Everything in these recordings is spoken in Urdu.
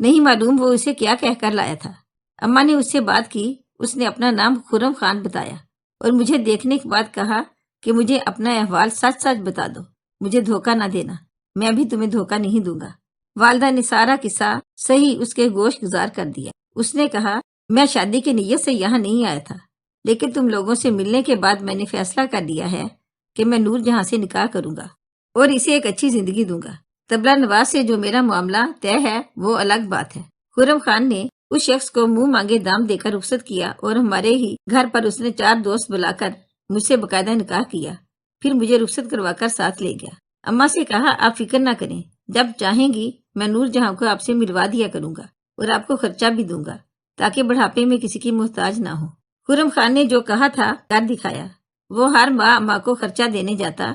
نہیں معلوم وہ اسے کیا کہہ کر لایا تھا۔ اماں نے اس سے بات کی، اس نے اپنا نام خرم خان بتایا اور مجھے دیکھنے کے بعد کہا کہ مجھے اپنا احوال سچ سچ بتا دو، مجھے دھوکہ نہ دینا، میں بھی تمہیں دھوکہ نہیں دوں گا۔ والدہ نے سارا قصہ صحیح اس کے گوش گزار کر دیا۔ اس نے کہا میں شادی کی نیت سے یہاں نہیں آیا تھا، لیکن تم لوگوں سے ملنے کے بعد میں نے فیصلہ کر لیا ہے کہ میں نور جہاں سے نکاح کروں گا اور اسے ایک اچھی زندگی دوں گا۔ طبلہ نواز سے جو میرا معاملہ طے ہے وہ الگ بات ہے۔ خرم خان نے اس شخص کو منہ مانگے دام دے کر رخصت کیا اور ہمارے ہی گھر پر اس نے 4 دوست بلا کر مجھ سے باقاعدہ نکاح کیا، پھر مجھے رخصت کروا کر ساتھ لے گیا۔ اماں سے کہا آپ فکر نہ کریں، جب چاہیں گی میں نور جہاں کو آپ سے ملوا دیا کروں گا اور آپ کو خرچہ بھی دوں گا تاکہ بڑھاپے میں کسی کی محتاج نہ ہو۔ خرم خان نے جو کہا تھا کر دکھایا۔ وہ ہر ماہ اماں کو خرچہ دینے جاتا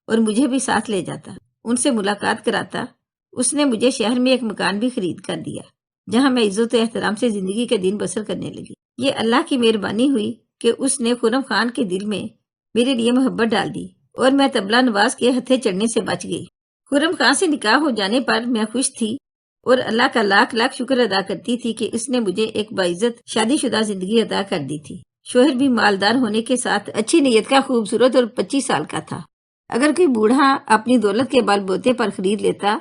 اور مجھے بھی ساتھ لے جاتا، ان سے ملاقات کراتا۔ اس نے مجھے شہر میں ایک مکان بھی خرید کر دیا جہاں میں عزت و احترام سے زندگی کے دن بسر کرنے لگی۔ یہ اللہ کی مہربانی ہوئی کہ اس نے خرم خان کے دل میں میرے لیے محبت ڈال دی اور میں طبلہ نواز کے ہتھے چڑھنے سے بچ گئی۔ خرم خان سے نکاح ہو جانے پر میں خوش تھی اور اللہ کا لاکھ لاکھ شکر ادا کرتی تھی کہ اس نے مجھے ایک باعزت شادی شدہ زندگی عطا کر دی تھی۔ شوہر بھی مالدار ہونے کے ساتھ اچھی نیت کا، خوبصورت اور 25 سال کا تھا۔ اگر کوئی بوڑھا اپنی دولت کے بال بوتے پر خرید لیتا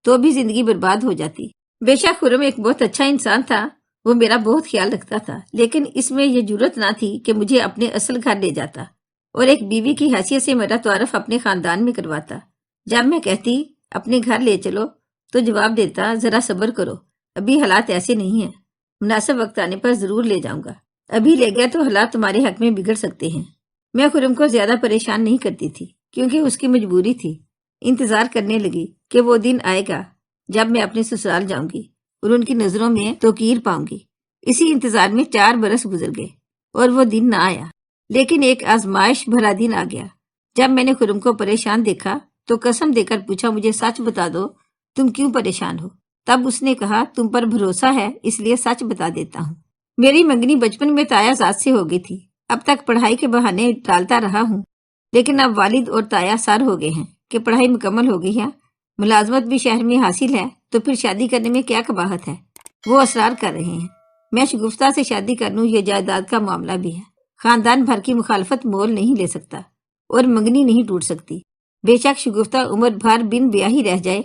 تو بھی زندگی برباد ہو جاتی۔ بے شک خرم ایک بہت اچھا انسان تھا، وہ میرا بہت خیال رکھتا تھا، لیکن اس میں یہ جرت نہ تھی کہ مجھے اپنے اصل گھر لے جاتا اور ایک بیوی کی حیثیت سے میرا تعارف اپنے خاندان میں کرواتا۔ جب میں کہتی اپنے گھر لے چلو تو جواب دیتا ذرا صبر کرو، ابھی حالات ایسے نہیں ہیں، مناسب وقت آنے پر ضرور لے جاؤں گا، ابھی لے گیا تو حالات تمہارے حق میں بگڑ سکتے ہیں۔ میں خرم کو زیادہ پریشان نہیں کرتی تھی کیونکہ اس کی مجبوری تھی۔ انتظار کرنے لگی کہ وہ دن آئے گا جب میں اپنے سسرال جاؤں گی اور ان کی نظروں میں توقیر پاؤں گی۔ اسی انتظار میں 4 برس گزر گئے اور وہ دن نہ آیا، لیکن ایک آزمائش بھرا دن آ گیا۔ جب میں نے خرم کو پریشان دیکھا تو قسم دے کر پوچھا مجھے سچ بتا دو، تم کیوں پریشان ہو؟ تب اس نے کہا تم پر بھروسہ ہے اس لیے سچ بتا دیتا ہوں۔ میری منگنی بچپن میں تایا ذات سے ہو گئی تھی، اب تک پڑھائی کے بہانے ٹالتا رہا ہوں، لیکن اب والد اور تایا سر ہو گئے ہیں کہ پڑھائی مکمل ہو گئی ہے، ملازمت بھی شہر میں حاصل ہے، تو پھر شادی کرنے میں کیا قباحت ہے؟ وہ اصرار کر رہے ہیں میں شگفتہ سے شادی کر لوں، یہ جائیداد کا معاملہ بھی ہے، خاندان بھر کی مخالفت مول نہیں لے سکتا اور منگنی نہیں ٹوٹ سکتی۔ بے شک شگفتہ عمر بھر بن بیاہی رہ جائے،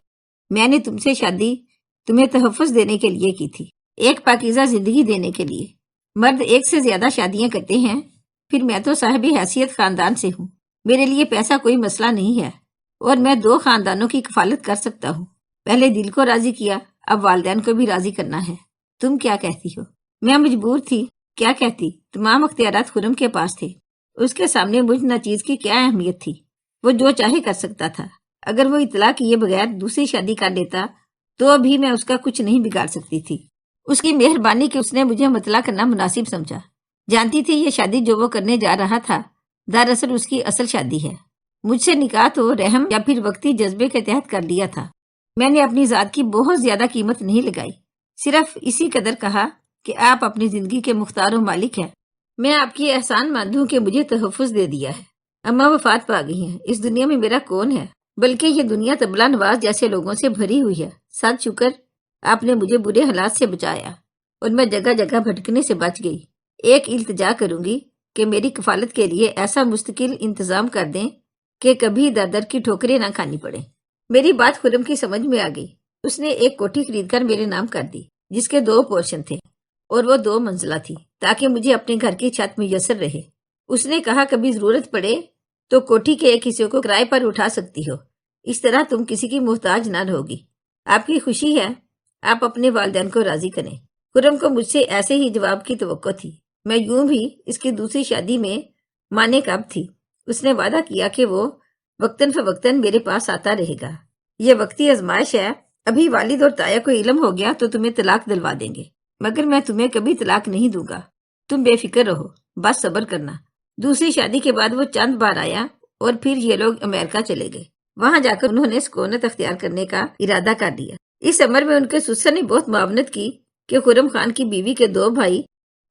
میں نے تم سے شادی تمہیں تحفظ دینے کے لیے کی تھی، ایک پاکیزہ زندگی دینے کے لیے۔ مرد ایک سے زیادہ شادیاں کرتے ہیں، پھر میں تو صاحب حیثیت خاندان سے ہوں، میرے لیے پیسہ کوئی مسئلہ نہیں ہے اور میں 2 خاندانوں کی کفالت کر سکتا ہوں۔ پہلے دل کو راضی کیا، اب والدین کو بھی راضی کرنا ہے۔ تم کیا کہتی ہو؟ میں مجبور تھی، کیا کہتی؟ تمام اختیارات خرم کے پاس تھے، اس کے سامنے مجھ ناچیز کی کیا اہمیت تھی؟ وہ جو چاہے کر سکتا تھا۔ اگر وہ اطلاع کیے بغیر دوسری شادی کر لیتا تو بھی میں اس کا کچھ نہیں بگاڑ سکتی تھی۔ اس کی مہربانی کہ اس نے مجھے مطلع کرنا مناسب سمجھا۔ جانتی تھی یہ شادی جو وہ کرنے جا رہا تھا دراصل اس کی اصل شادی ہے۔ مجھ سے نکاح تو رحم یا پھر وقتی جذبے کے تحت کر لیا تھا۔ میں نے اپنی ذات کی بہت زیادہ قیمت نہیں لگائی، صرف اسی قدر کہا کہ آپ اپنی زندگی کے مختار و مالک ہیں، میں آپ کی احسان مند ہوں کہ مجھے تحفظ دے دیا ہے۔ اماں وفات پا گئی ہیں، اس دنیا میں میرا کون ہے؟ بلکہ یہ دنیا طبلہ نواز جیسے لوگوں سے بھری ہوئی ہے۔ ساتھ شکر آپ نے مجھے برے حالات سے بچایا اور میں جگہ جگہ بھٹکنے سے بچ گئی۔ ایک التجا کروں گی کہ میری کفالت کے لیے ایسا مستقل انتظام کر دیں کہ کبھی در در کی ٹھوکریں نہ کھانی پڑیں۔ میری بات خرم کی سمجھ میں آ گئی۔ اس نے ایک کوٹھی خرید کر میرے نام کر دی جس کے 2 پورشن تھے اور وہ 2 منزلہ تھی تاکہ مجھے اپنے گھر کی چھت میسر رہے۔ اس نے کہا کبھی ضرورت پڑے تو کوٹھی کے ایک حصے کو کرائے پر اٹھا سکتی ہو، اس طرح تم کسی کی محتاج نہ رہوگی۔ آپ کی خوشی ہے، آپ اپنے والدین کو راضی کریں۔ خرم کو مجھ سے ایسے ہی جواب کی توقع تھی۔ میں یوں بھی اس کی دوسری شادی میں مانے کب تھی۔ اس نے وعدہ کیا کہ وہ وقتاً فوقتاً میرے پاس آتا رہے گا۔ یہ وقتی آزمائش ہے، ابھی والد اور تایا کو علم ہو گیا تو تمہیں طلاق دلوا دیں گے، مگر میں تمہیں کبھی طلاق نہیں دوں گا، تم بے فکر رہو، بس صبر کرنا۔ دوسری شادی کے بعد وہ چند بار آیا اور پھر یہ لوگ امریکہ چلے گئے۔ وہاں جا کر انہوں نے سکونت اختیار کرنے کا ارادہ کر لیا۔ اس عمر میں ان کے سسر نے بہت معاونت کی کہ خرم خان کی بیوی کے 2 بھائی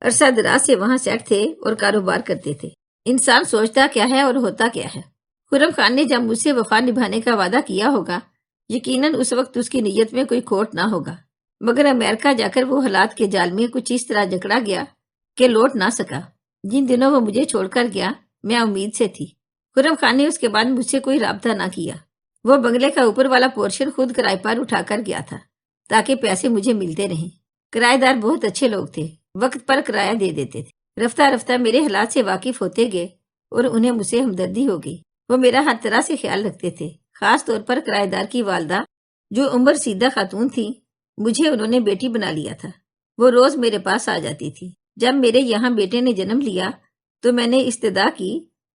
عرصہ دراز سے وہاں سیٹ تھے اور کاروبار کرتے تھے۔ انسان سوچتا کیا ہے اور ہوتا کیا ہے۔ خرم خان نے جب مجھ سے وفا نبھانے کا وعدہ کیا ہوگا، یقیناً اس وقت اس کی نیت میں کوئی کھوٹ نہ ہوگا، مگر امریکہ جا کر وہ حالات کے جال میں کچھ اس طرح جکڑا گیا کہ لوٹ نہ سکا۔ جن دنوں وہ مجھے چھوڑ کر گیا میں امید سے تھی۔ خرم خان نے اس کے بعد مجھ سے کوئی رابطہ نہ کیا۔ وہ بنگلے کا اوپر والا پورشن خود کرائے پر اٹھا کر گیا تھا تاکہ پیسے مجھے ملتے رہیں۔ کرایہ دار بہت اچھے لوگ تھے، وقت پر کرایہ دے دیتے تھے۔ رفتہ رفتہ میرے حالات سے واقف ہوتے گئے اور انہیں مجھ سے ہمدردی ہو گئی۔ وہ میرا ہر طرح سے خیال رکھتے تھے، خاص طور پر کرایہ دار کی والدہ جو عمر سیدہ خاتون تھی۔ مجھے انہوں نے بیٹی بنا لیا تھا۔ وہ روز میرے پاس آ جاتی تھی۔ جب میرے یہاں بیٹے نے جنم لیا تو میں نے استدعا کی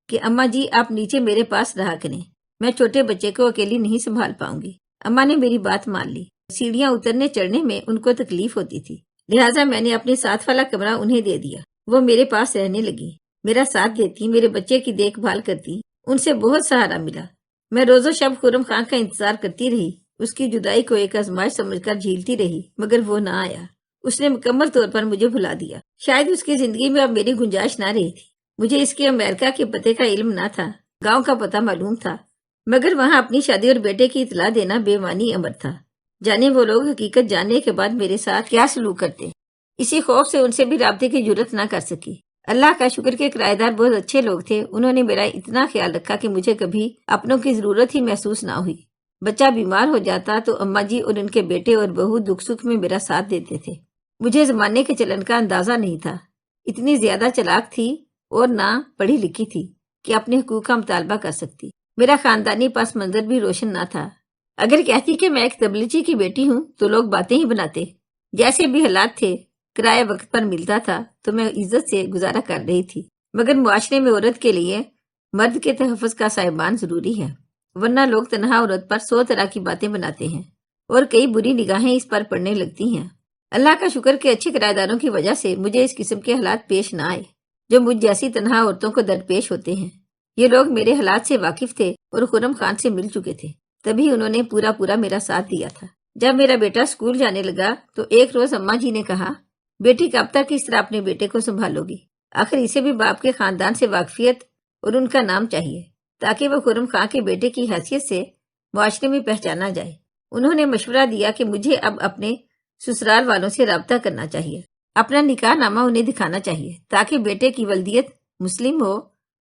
کہ اماں جی آپ نیچے میرے پاس رہا کریں، میں چھوٹے بچے کو اکیلی نہیں سنبھال پاؤں گی۔ اماں نے میری بات مان لی۔ سیڑھیاں اترنے چڑھنے میں ان کو تکلیف ہوتی تھی، لہٰذا میں نے اپنے ساتھ والا کمرہ انہیں دے دیا۔ وہ میرے پاس رہنے لگی، میرا ساتھ دیتی، میرے بچے کی دیکھ بھال کرتی۔ ان سے بہت سہارا ملا۔ میں روز و شب خرم خان کا انتظار کرتی رہی، اس کی جدائی کو ایک آزمائش سمجھ کر جھیلتی رہی، مگر وہ نہ آیا۔ اس نے مکمل طور پر مجھے بھلا دیا۔ شاید اس کی زندگی میں اب میری گنجائش نہ رہی تھی۔ مجھے اس کے امریکہ کے پتے کا علم نہ تھا، گاؤں کا پتہ معلوم تھا، مگر وہاں اپنی شادی اور بیٹے کی اطلاع دینا بے معنی امر تھا۔ جانے وہ لوگ حقیقت جاننے کے بعد میرے ساتھ کیا سلوک کرتے، اسی خوف سے ان سے بھی رابطے کی جرت نہ کر سکی۔ اللہ کا شکر کہ کرایہ دار بہت اچھے لوگ تھے، انہوں نے میرا اتنا خیال رکھا کہ مجھے کبھی اپنوں کی ضرورت ہی محسوس نہ ہوئی۔ بچہ بیمار ہو جاتا تو اماں جی اور ان کے بیٹے اور بہو دکھ سکھ میں میرا ساتھ دیتے تھے۔ مجھے زمانے کے چلن کا اندازہ نہیں تھا، اتنی زیادہ چلاک تھی اور نہ پڑھی لکھی تھی کہ اپنے حقوق کا مطالبہ کر سکتی۔ میرا خاندانی پس منظر بھی روشن نہ تھا۔ اگر کہتی کہ میں ایک تبلیغی کی بیٹی ہوں تو لوگ باتیں ہی بناتے۔ جیسے بھی حالات تھے، کرایہ وقت پر ملتا تھا تو میں عزت سے گزارا کر رہی تھی، مگر معاشرے میں عورت کے لیے مرد کے تحفظ کا سائبان ضروری ہے، ورنہ لوگ تنہا عورت پر 100 طرح کی باتیں بناتے ہیں اور کئی بری نگاہیں اس پر پڑنے لگتی ہیں۔ اللہ کا شکر کہ اچھے کرایہ داروں کی وجہ سے مجھے اس قسم کے حالات پیش نہ آئے جو مجھ جیسی تنہا عورتوں کو درپیش ہوتے ہیں۔ یہ لوگ میرے حالات سے واقف تھے اور خرم خان سے مل چکے تھے، تبھی انہوں نے پورا میرا ساتھ دیا تھا۔ جب میرا بیٹا اسکول جانے لگا تو ایک روز اماں جی نے کہا، بیٹی کب تک اس طرح اپنے بیٹے کو سنبھالو گی؟ آخر اسے بھی باپ کے خاندان سے واقفیت اور ان کا نام چاہیے تاکہ وہ خرم خان کے بیٹے کی حیثیت سے معاشرے میں پہچانا جائے۔ انہوں نے مشورہ دیا کہ مجھے اب اپنے سسرال والوں سے رابطہ کرنا چاہیے، اپنا نکاح نامہ انہیں دکھانا چاہیے تاکہ بیٹے کی ولدیت مسلم ہو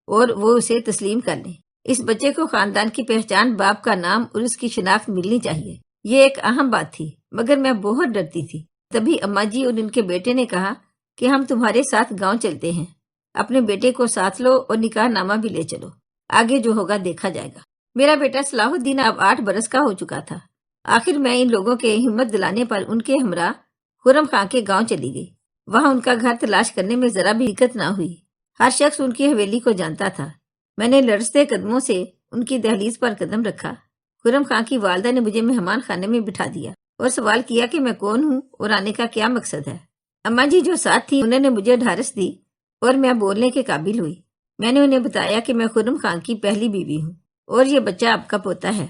اور وہ اسے تسلیم کر لیں۔ اس بچے کو خاندان کی پہچان، باپ کا نام اور اس کی شناخت ملنی چاہیے۔ یہ ایک اہم بات تھی، مگر میں بہت ڈرتی تھی۔ تبھی اماں جی اور ان کے بیٹے نے کہا کہ ہم تمہارے ساتھ گاؤں چلتے ہیں، اپنے بیٹے کو ساتھ لو اور نکاح نامہ بھی لے چلو، آگے جو ہوگا دیکھا جائے گا۔ میرا بیٹا صلاح الدین اب 8 برس کا ہو چکا تھا۔ آخر میں ان لوگوں کے ہمت دلانے پر ان کے ہمراہ خرم خان کے گاؤں چلی گئی۔ وہاں ان کا گھر تلاش کرنے میں ذرا بھی دقت نہ ہوئی، ہر شخص ان کی حویلی کو جانتا تھا۔ میں نے لرزتے قدموں سے ان کی دہلیز پر قدم رکھا۔ خرم خان کی والدہ نے مجھے مہمان خانے میں بٹھا دیا اور سوال کیا کہ میں کون ہوں اور آنے کا کیا مقصد ہے۔ اماں جی جو ساتھ تھی انہوں نے مجھے ڈھارس دی اور میں بولنے کے قابل ہوئی۔ میں نے انہیں بتایا کہ میں خرم خان کی پہلی بیوی ہوں اور یہ بچہ آپ کا پوتا ہے۔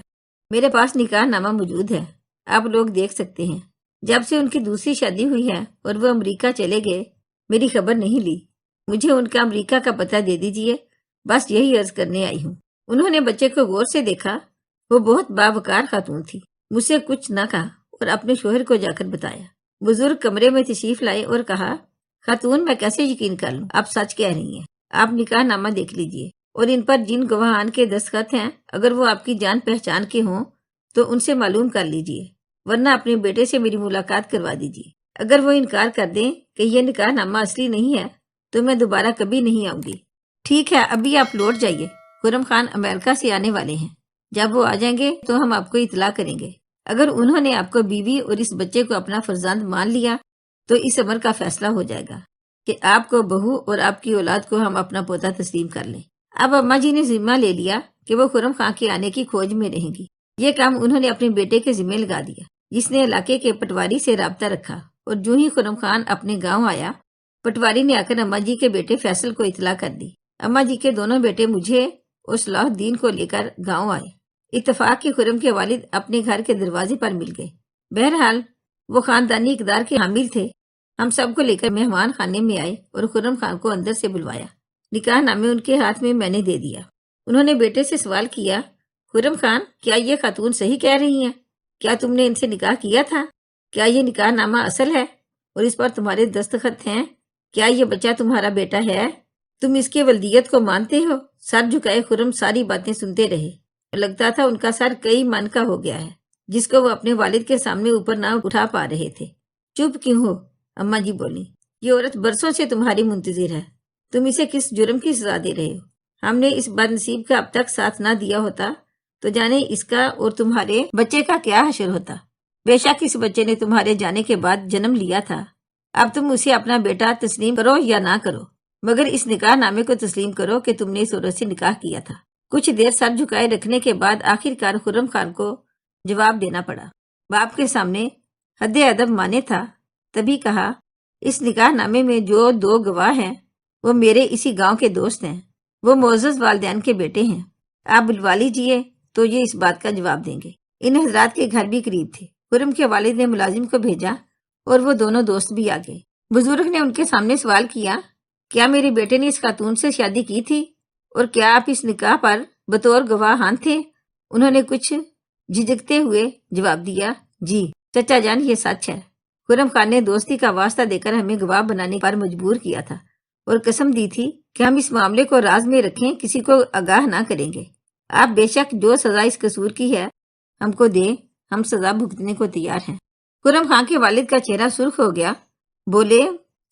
میرے پاس نکاح نامہ موجود ہے، آپ لوگ دیکھ سکتے ہیں۔ جب سے ان کی دوسری شادی ہوئی ہے اور وہ امریکہ چلے گئے، میری خبر نہیں لی۔ مجھے ان کا امریکہ کا پتہ دے دیجئے، بس یہی عرض کرنے آئی ہوں۔ انہوں نے بچے کو غور سے دیکھا، وہ بہت باوقار خاتون تھی۔ مجھ سے کچھ نہ کہا اور اپنے شوہر کو جا کر بتایا۔ بزرگ کمرے میں تشریف لائے اور کہا، خاتون میں کیسے یقین کر لوں، آپ سچ کہہ رہی ہیں۔ آپ نکاح نامہ دیکھ لیجئے اور ان پر جن گواہان کے دستخط ہیں اگر وہ آپ کی جان پہچان کے ہوں تو ان سے معلوم کر لیجئے، ورنہ اپنے بیٹے سے میری ملاقات کروا دیجئے۔ اگر وہ انکار کر دیں کہ یہ نکاح نامہ اصلی نہیں ہے تو میں دوبارہ کبھی نہیں آؤں گی۔ ٹھیک ہے، ابھی آپ لوٹ جائیے، خرم خان امریکہ سے آنے والے ہیں، جب وہ آ جائیں گے تو ہم آپ کو اطلاع کریں گے۔ اگر انہوں نے آپ کو بیوی اور اس بچے کو اپنا فرزند مان لیا تو اس امر کا فیصلہ ہو جائے گا کہ آپ کو بہو اور آپ کی اولاد کو ہم اپنا پوتا تسلیم کر لیں۔ اب اماں جی نے ذمہ لے لیا کہ وہ خرم خان کے آنے کی کھوج میں رہیں گی۔ یہ کام انہوں نے اپنے بیٹے کے ذمہ لگا دیا، جس نے علاقے کے پٹواری سے رابطہ رکھا، اور جو ہی خرم خان اپنے گاؤں آیا، پٹواری نے آ کر اماں جی کے بیٹے فیصل کو اطلاع کر دی۔ اماں جی کے دونوں بیٹے مجھے اور صلاح الدین کو لے کر گاؤں آئے۔ اتفاق کے خرم کے والد اپنے گھر کے دروازے پر مل گئے۔ بہرحال وہ خاندانی اقدار کے حامل تھے۔ ہم سب کو لے کر مہمان خانے میں آئے اور خرم خان کو اندر سے بلوایا۔ نکاح نامے ان کے ہاتھ میں نے دے دیا۔ انہوں نے بیٹے سے سوال کیا، خرم خان، کیا یہ خاتون صحیح کہہ رہی ہیں؟ کیا تم نے ان سے نکاح کیا تھا؟ کیا یہ نکاح نامہ اصل ہے اور اس پر تمہارے دستخط ہیں؟ کیا یہ بچہ تمہارا بیٹا ہے؟ تم اس کے ولدیت کو مانتے ہو؟ سر جھکائے خرم ساری باتیں سنتے رہے۔ لگتا تھا ان کا سر کئی من کا ہو گیا ہے، جس کو وہ اپنے والد کے سامنے اوپر نہ اٹھا پا رہے تھے۔ چپ کیوں ہو؟ اماں جی بولی، یہ عورت برسوں سے تمہاری منتظر ہے، تم اسے کس جرم کی سزا دے رہے ہو؟ ہم نے اس بد نصیب کا اب تک ساتھ نہ دیا ہوتا تو جانے اس کا اور تمہارے بچے کا کیا حشر ہوتا۔ بے شک اس بچے نے تمہارے جانے کے بعد جنم لیا تھا، اب تم اسے اپنا بیٹا تسلیم کرو یا نہ کرو، مگر اس نکاح نامے کو تسلیم کرو کہ تم نے اس عورت سے نکاح کیا تھا۔ کچھ دیر سر جھکائے رکھنے کے بعد آخر کار خرم خان کو جواب دینا پڑا۔ باپ کے سامنے حد ادب مانے تھا، تبھی کہا، اس نکاح نامے میں جو 2 گواہ ہیں وہ میرے اسی گاؤں کے دوست ہیں، وہ معزز والدین کے بیٹے ہیں، آپ بلوا لیجیے تو یہ اس بات کا جواب دیں گے۔ ان حضرات کے گھر بھی قریب تھے۔ خرم کے والد نے ملازم کو بھیجا اور وہ دونوں دوست بھی آ گئے۔ بزرگ نے ان کے سامنے سوال کیا، کیا میرے بیٹے نے اس خاتون سے شادی کی تھی اور کیا آپ اس نکاح پر بطور گواہ ہاں تھے؟ انہوں نے کچھ جھجکتے ہوئے جواب دیا، جی چچا جان یہ سچ ہے۔ خرم خان نے دوستی کا واسطہ دے کر ہمیں گواہ بنانے پر مجبور کیا تھا اور قسم دی تھی کہ ہم اس معاملے کو راز میں رکھیں، کسی کو آگاہ نہ کریں گے۔ آپ بے شک جو سزا اس قصور کی ہے ہم کو دیں، ہم سزا بھگتنے کو تیار ہیں۔ خرم خان کے والد کا چہرہ سرخ ہو گیا، بولے،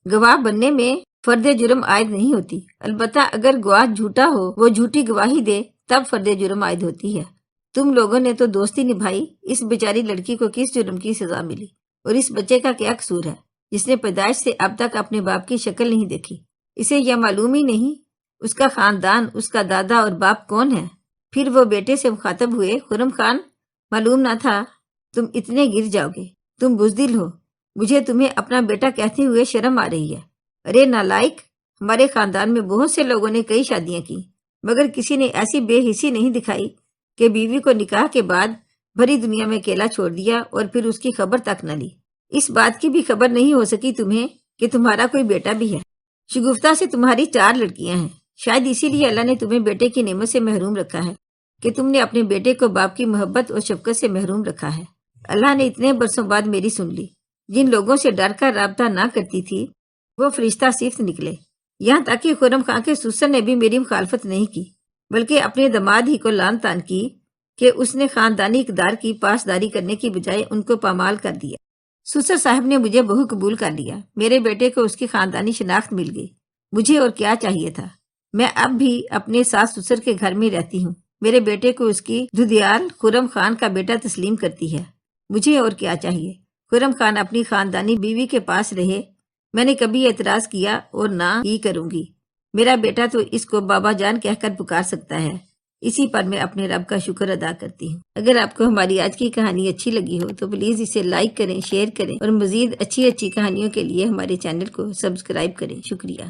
گواہ بننے میں فرد جرم عائد نہیں ہوتی، البتہ اگر گواہ جھوٹا ہو، وہ جھوٹی گواہی دے، تب فرد جرم عائد ہوتی ہے۔ تم لوگوں نے تو دوستی نبھائی، اس بیچاری لڑکی کو کس جرم کی سزا ملی اور اس بچے کا کیا قصور ہے جس نے پیدائش سے اب تک اپنے باپ کی شکل نہیں دیکھی؟ اسے یہ معلوم ہی نہیں اس کا خاندان، اس کا دادا اور باپ کون ہے؟ پھر وہ بیٹے سے مخاطب ہوئے، خرم خان، معلوم نہ تھا تم اتنے گر جاؤ گے، تم بزدل ہو، مجھے تمہیں اپنا بیٹا کہتے ہوئے شرم آ رہی ہے۔ ارے نالائق، ہمارے خاندان میں بہت سے لوگوں نے کئی شادیاں کی، مگر کسی نے ایسی بے حسی نہیں دکھائی کہ بیوی کو نکاح کے بعد بھری دنیا میں اکیلا چھوڑ دیا اور پھر اس کی خبر تک نہ لی۔ اس بات کی بھی خبر نہیں ہو سکی تمہیں کہ تمہارا کوئی بیٹا بھی ہے۔ شگفتہ سے تمہاری 4 لڑکیاں ہیں، شاید اسی لیے اللہ نے تمہیں بیٹے کی نعمت سے محروم رکھا ہے کہ تم نے اپنے بیٹے کو باپ کی محبت اور شفقت سے محروم رکھا ہے۔ اللہ نے اتنے برسوں بعد میری سن لی۔ جن لوگوں سے ڈر کر رابطہ نہ کرتی تھی وہ فرشتہ صفت نکلے، یہاں تک کہ خرم خان کے سسر نے بھی میری مخالفت نہیں کی، بلکہ اپنے دماد ہی کو لعن طعن کی کہ اس نے خاندانی اقدار کی پاسداری کرنے کی بجائے ان کو پامال کر دیا۔ سسر صاحب نے مجھے بہو قبول کر لیا، میرے بیٹے کو اس کی خاندانی شناخت مل گئی، مجھے اور کیا چاہیے تھا؟ میں اب بھی اپنے ساس سسر کے گھر میں رہتی ہوں، میرے بیٹے کو اس کی دھدیال خرم خان کا بیٹا تسلیم کرتی ہے، مجھے اور کیا چاہیے؟ خرم خان اپنی خاندانی بیوی کے پاس رہے، میں نے کبھی اعتراض کیا اور نہ ہی کروں گی۔ میرا بیٹا تو اس کو بابا جان کہہ کر پکار سکتا ہے، اسی پر میں اپنے رب کا شکر ادا کرتی ہوں۔ اگر آپ کو ہماری آج کی کہانی اچھی لگی ہو تو پلیز اسے لائک کریں، شیئر کریں اور مزید اچھی کہانیوں کے لیے ہمارے چینل کو سبسکرائب کریں۔ شکریہ۔